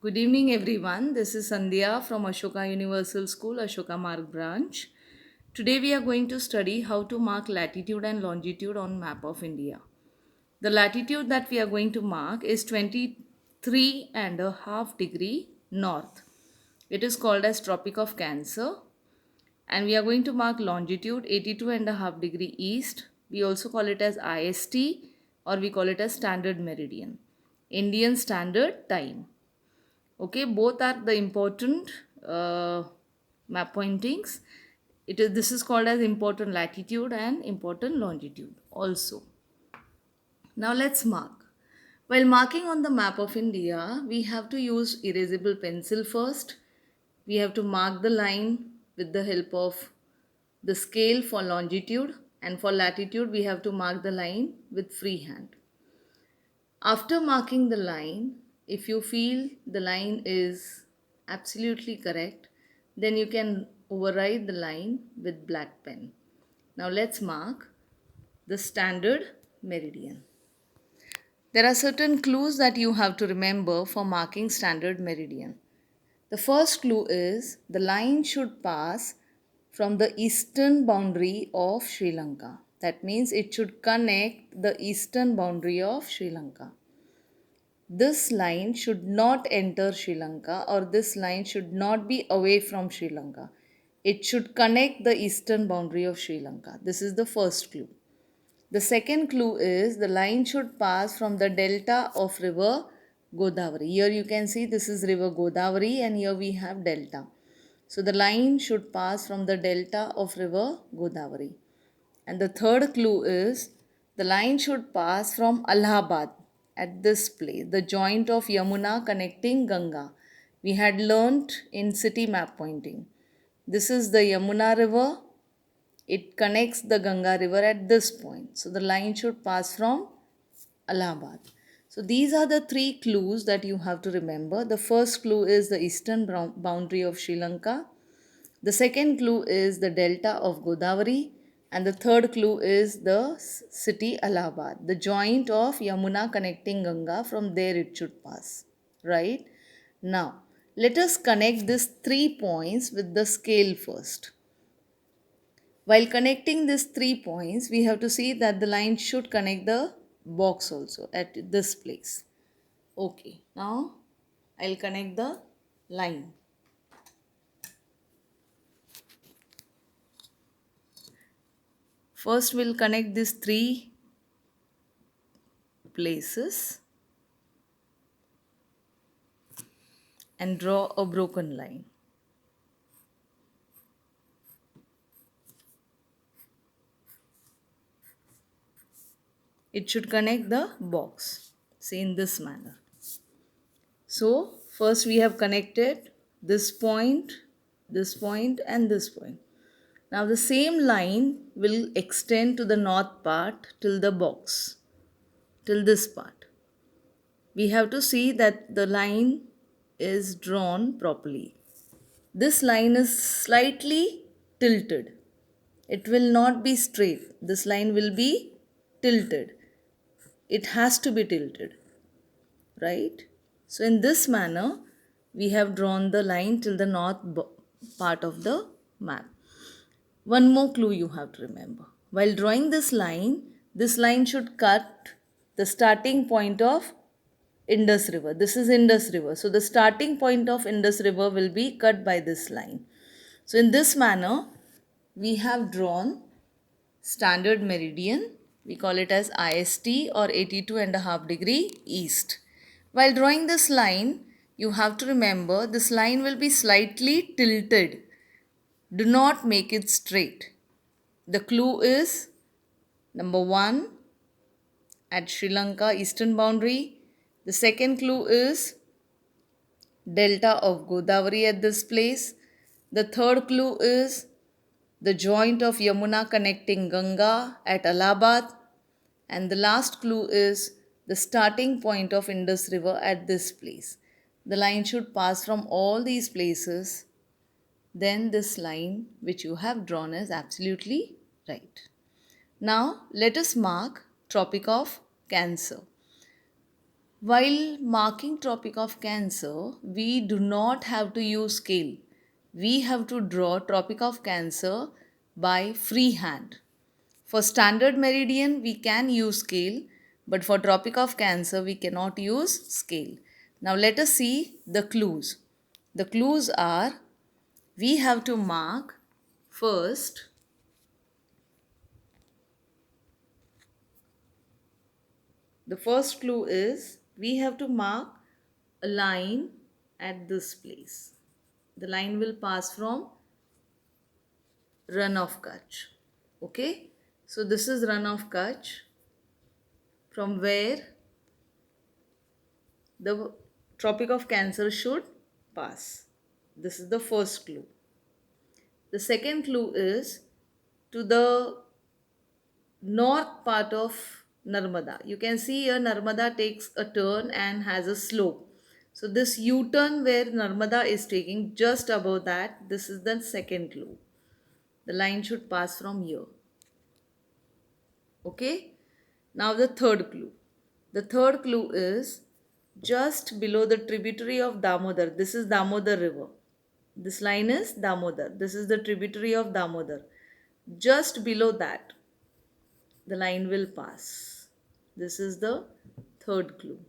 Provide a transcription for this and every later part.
Good evening, everyone. This is Sandhya from Ashoka Universal School, Ashoka Marg branch. Today, we are going to study how to mark latitude and longitude on map of India. The latitude that we are going to mark is 23 and a half degree north. It is called as Tropic of Cancer. And we are going to mark longitude 82 and a half degree east. We also call it as IST or we call it as Standard Meridian, Indian Standard Time. Okay, both are the important map pointings. This is called as important latitude and important longitude also. Now let's mark. While marking on the map of India, we have to use erasable pencil first. We have to mark the line with the help of the scale for longitude, and for latitude we have to mark the line with freehand. After marking the line, if you feel the line is absolutely correct, then you can override the line with black pen. Now let's mark the standard meridian. There are certain clues that you have to remember for marking standard meridian. The first clue is the line should pass from the eastern boundary of Sri Lanka. That means it should connect the eastern boundary of Sri Lanka. This line should not enter Sri Lanka, or this line should not be away from Sri Lanka. It should connect the eastern boundary of Sri Lanka. This is the first clue. The second clue is the line should pass from the delta of river Godavari. Here you can see this is river Godavari and here we have delta. So the line should pass from the delta of river Godavari. And the third clue is the line should pass from Allahabad at this place, the joint of Yamuna connecting Ganga. We had learnt in city map pointing. This is the Yamuna river. It connects the Ganga river at this point. So the line should pass from Allahabad. So these are the three clues that you have to remember. The first clue is the eastern boundary of Sri Lanka. The second clue is the delta of Godavari. And the third clue is the city Allahabad, the joint of Yamuna connecting Ganga. From there it should pass. Right? Now, let us connect these 3 points with the scale first. While connecting these 3 points, we have to see that the line should connect the box also at this place. Okay, now I'll connect the line. First, we'll connect these 3 places and draw a broken line. It should connect the box, say in this manner. So, first we have connected this point, and this point. Now the same line will extend to the north part till the box, till this part. We have to see that the line is drawn properly. This line is slightly tilted. It will not be straight. This line will be tilted. It has to be tilted, right? So in this manner, we have drawn the line till the north part of the map. One more clue you have to remember. While drawing this line should cut the starting point of Indus River. This is Indus River. So the starting point of Indus River will be cut by this line. So in this manner, we have drawn standard meridian. We call it as IST or 82 and a half degree east. While drawing this line, you have to remember this line will be slightly tilted. Do not make it straight. The clue is number 1 at Sri Lanka eastern boundary. The second clue is delta of Godavari at this place. The third clue is the joint of Yamuna connecting Ganga at Allahabad. And the last clue is the starting point of Indus River at this place. The line should pass from all these places. Then this line which you have drawn is absolutely right. Now let us mark Tropic of Cancer. While marking Tropic of Cancer, we do not have to use scale. We have to draw Tropic of Cancer by freehand. For standard meridian, we can use scale, but for Tropic of Cancer, we cannot use scale. Now let us see the clues. The clues are, we have to mark first the first clue is we have to mark a line at this place. The line will pass from Run of Kutch. Okay, so this is Run of Kutch, from where the Tropic of Cancer should pass. This is the first clue. The second clue is to the north part of Narmada. You can see here Narmada takes a turn and has a slope. So this U-turn where Narmada is taking, just above that, this is the second clue. The line should pass from here. Okay. Now the third clue. The third clue is just below the tributary of Damodar. This is Damodar river. This line is Damodar. This is the tributary of Damodar. Just below that, the line will pass. This is the third clue.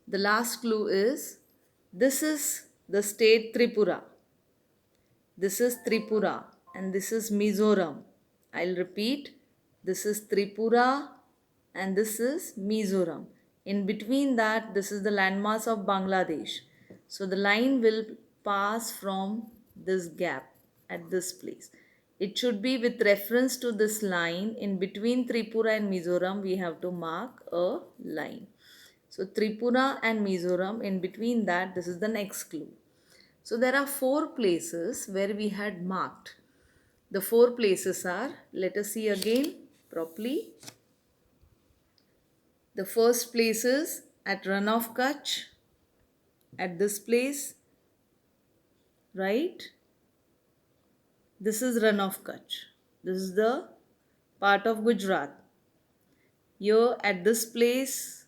The last clue is, this is the state Tripura. This is Tripura and this is Mizoram. I'll repeat. This is Tripura and this is Mizoram. In between that, this is the landmass of Bangladesh. So the line will pass from this gap at this place. It should be with reference to this line. In between Tripura and Mizoram, we have to mark a line. So Tripura and Mizoram, in between that, this is the next clue. So there are four places where we had marked. The four places are, let us see again properly. The first place is at Run of Kutch, at this place, right? This is Run of Kutch. This is the part of Gujarat. Here at this place,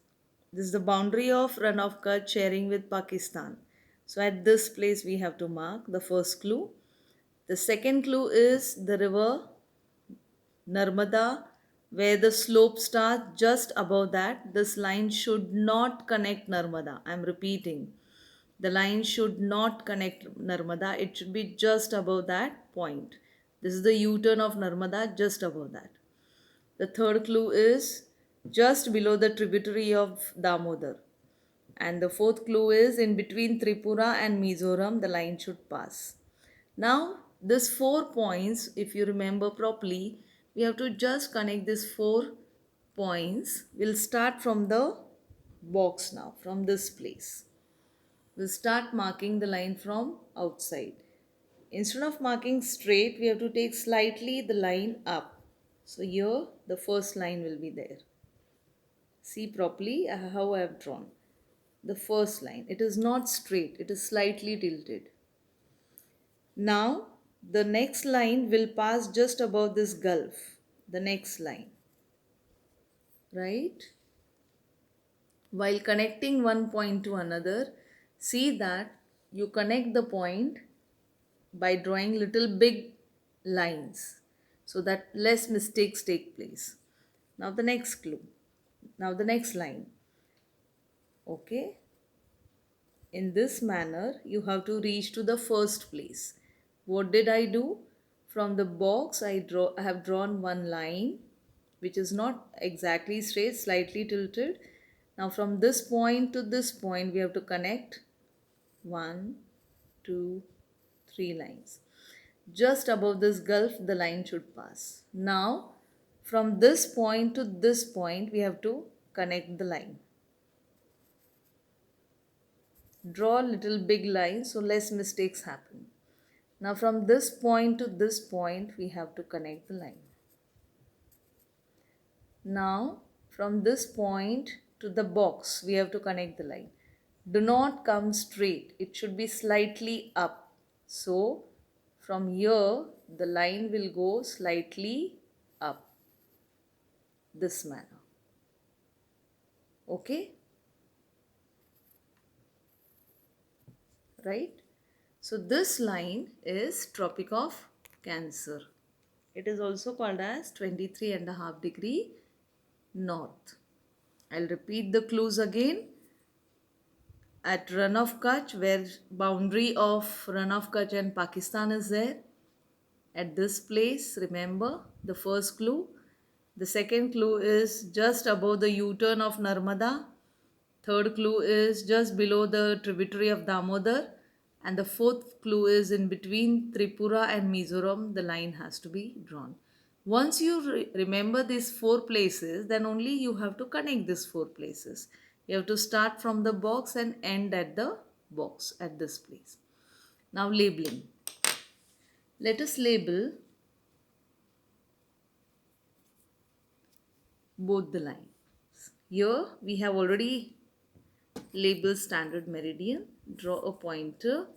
this is the boundary of Run of Kutch sharing with Pakistan. So at this place we have to mark the first clue. The second clue is the river Narmada, where the slope starts just above that. This line should not connect Narmada. I am repeating. The line should not connect Narmada. It should be just above that point. This is the U-turn of Narmada, just above that. The third clue is just below the tributary of Damodar. And the fourth clue is in between Tripura and Mizoram, the line should pass. Now, these 4 points, if you remember properly, we have to just connect these 4 points. We'll start from the box now, from this place. We'll start marking the line from outside. Instead of marking straight, we have to take slightly the line up. So here, the first line will be there. See properly how I have drawn. The first line, it is not straight, it is slightly tilted. Now, the next line will pass just above this gulf, the next line, right? While connecting one point to another, see that you connect the point by drawing little big lines so that less mistakes take place. Now the next clue, now the next line, okay? In this manner, you have to reach to the first place. What did I do? From the box, I have drawn one line which is not exactly straight, slightly tilted. Now from this point to this point, we have to connect 1, 2, 3 lines. Just above this gulf, the line should pass. Now, from this point to this point, we have to connect the line. Draw little big lines so less mistakes happen. Now from this point to this point we have to connect the line. Now from this point to the box we have to connect the line. Do not come straight, it should be slightly up. So from here the line will go slightly up, this manner. Okay, right? So this line is Tropic of Cancer. It is also called as 23.5 degree north. I'll repeat the clues again. At Run of Kutch, where boundary of Run of Kutch and Pakistan is there, at this place, remember the first clue. The second clue is just above the U-turn of Narmada. Third clue is just below the tributary of Damodar. And the fourth clue is in between Tripura and Mizoram, the line has to be drawn. Once you remember these four places, then only you have to connect these four places. You have to start from the box and end at the box at this place. Now labeling. Let us label both the lines. Here we have already labeled standard meridian. Draw a pointer.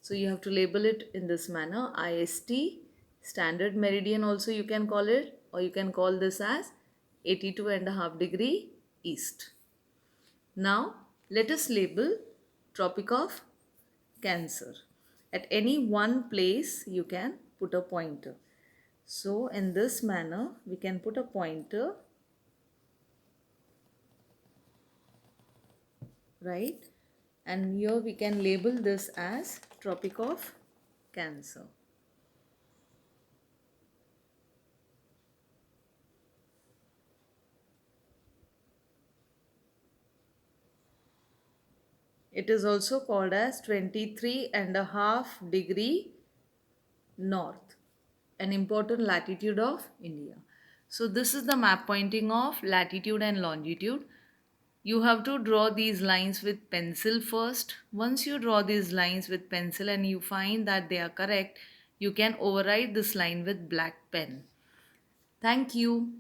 So you have to label it in this manner. IST, standard meridian also you can call it, or you can call this as 82.5 degree east. Now let us label Tropic of Cancer. At any one place you can put a pointer. So in this manner we can put a pointer, right? And here we can label this as Tropic of Cancer. It is also called as 23.5 degree north, an important latitude of India. So this is the map pointing of latitude and longitude. You have to draw these lines with pencil first. Once you draw these lines with pencil and you find that they are correct, you can override this line with black pen. Thank you.